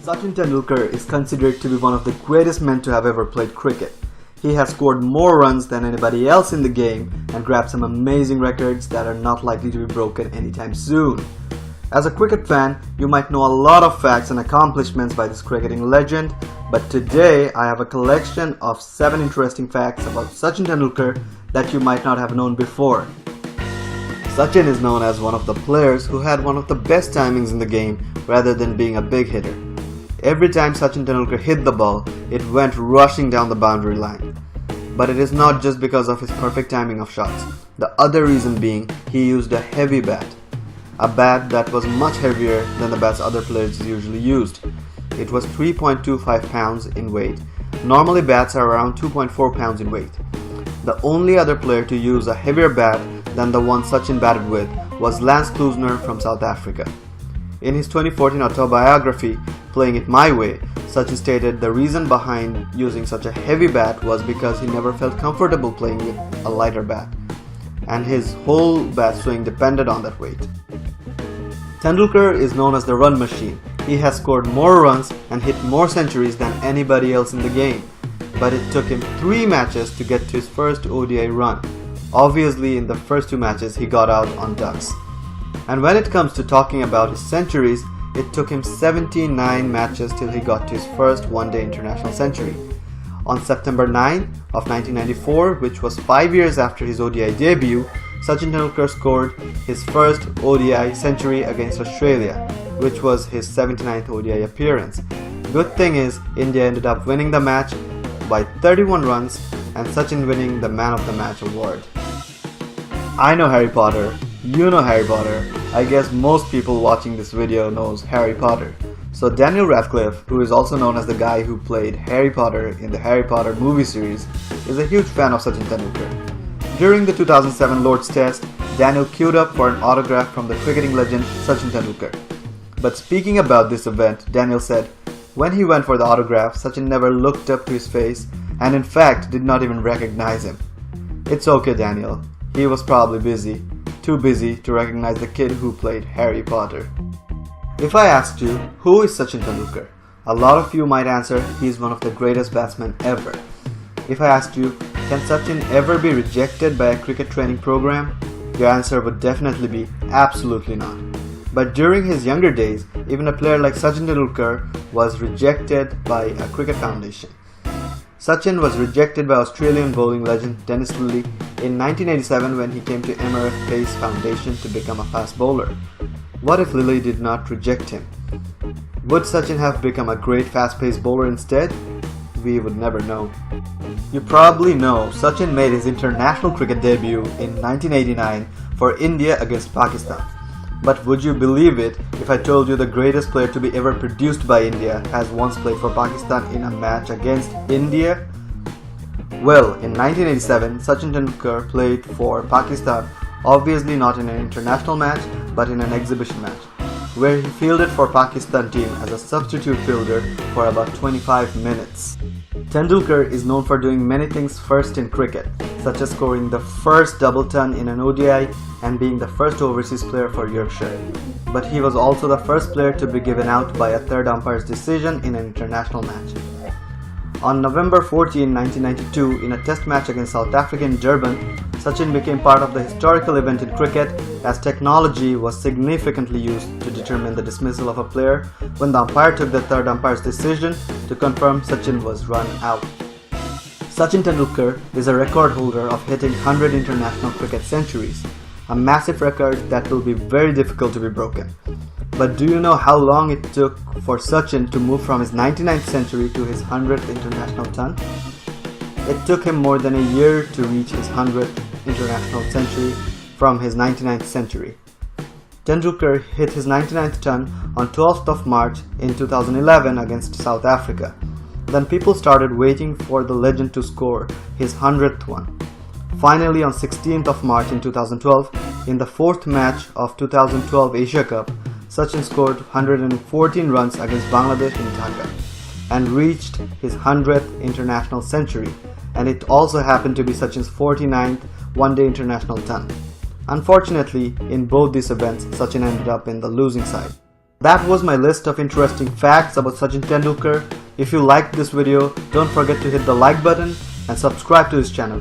Sachin Tendulkar is considered to be one of the greatest men to have ever played cricket. He has scored more runs than anybody else in the game and grabbed some amazing records that are not likely to be broken anytime soon. As a cricket fan, you might know a lot of facts and accomplishments by this cricketing legend, but today I have a collection of 7 interesting facts about Sachin Tendulkar that you might not have known before. Sachin is known as one of the players who had one of the best timings in the game rather than being a big hitter. Every time Sachin Tendulkar hit the ball, it went rushing down the boundary line. But it is not just because of his perfect timing of shots. The other reason being, he used a heavy bat. A bat that was much heavier than the bats other players usually used. It was 3.25 pounds in weight. Normally bats are around 2.4 pounds in weight. The only other player to use a heavier bat than the one Sachin batted with was Lance Klusener from South Africa. In his 2014 autobiography, Playing It My Way, Sachin stated the reason behind using such a heavy bat was because he never felt comfortable playing with a lighter bat, and his whole bat swing depended on that weight. Tendulkar is known as the run machine. He has scored more runs and hit more centuries than anybody else in the game, but it took him 3 matches to get to his first ODI run. Obviously, in the first 2 matches he got out on ducks. And when it comes to talking about his centuries, it took him 79 matches till he got to his first one-day international century. On September 9 of 1994, which was 5 years after his ODI debut, Sachin Tendulkar scored his first ODI century against Australia, which was his 79th ODI appearance. Good thing is, India ended up winning the match by 31 runs and Sachin winning the Man of the Match award. I know Harry Potter. You know Harry Potter. I guess most people watching this video knows Harry Potter. So Daniel Radcliffe, who is also known as the guy who played Harry Potter in the Harry Potter movie series, is a huge fan of Sachin Tendulkar. During the 2007 Lord's Test, Daniel queued up for an autograph from the cricketing legend Sachin Tendulkar. But speaking about this event, Daniel said, when he went for the autograph, Sachin never looked up to his face and in fact did not even recognize him. It's okay, Daniel. He was probably busy. Too busy to recognize the kid who played Harry Potter. If I asked you, who is Sachin Tendulkar? A lot of you might answer, he is one of the greatest batsmen ever. If I asked you, can Sachin ever be rejected by a cricket training program? Your answer would definitely be, absolutely not. But during his younger days, even a player like Sachin Tendulkar was rejected by a cricket foundation. Sachin was rejected by Australian bowling legend Dennis Lillee in 1987 when he came to MRF Pace Foundation to become a fast bowler. What if Lillee did not reject him? Would Sachin have become a great fast-paced bowler instead? We would never know. You probably know Sachin made his international cricket debut in 1989 for India against Pakistan. But would you believe it if I told you the greatest player to be ever produced by India has once played for Pakistan in a match against India? Well, in 1987, Sachin Tendulkar played for Pakistan, obviously not in an international match, but in an exhibition match, where he fielded for Pakistan team as a substitute fielder for about 25 minutes. Tendulkar is known for doing many things first in cricket, such as scoring the first double ton in an ODI and being the first overseas player for Yorkshire. But he was also the first player to be given out by a third umpire's decision in an international match. On November 14, 1992, in a test match against South Africa in Durban, Sachin became part of the historical event in cricket as technology was significantly used to determine the dismissal of a player when the umpire took the third umpire's decision to confirm Sachin was run out. Sachin Tendulkar is a record holder of hitting 100 international cricket centuries, a massive record that will be very difficult to be broken. But do you know how long it took for Sachin to move from his 99th century to his 100th international ton? It took him more than a year to reach his 100th international century from his 99th century. Tendulkar hit his 99th ton on 12th of March in 2011 against South Africa. Then people started waiting for the legend to score his 100th one. Finally, on 16th of March in 2012, in the 4th match of 2012 Asia Cup, Sachin scored 114 runs against Bangladesh in Dhaka and reached his 100th international century, and it also happened to be Sachin's 49th one-day international ton. Unfortunately, in both these events, Sachin ended up in the losing side. That was my list of interesting facts about Sachin Tendulkar. If you liked this video, don't forget to hit the like button and subscribe to his channel.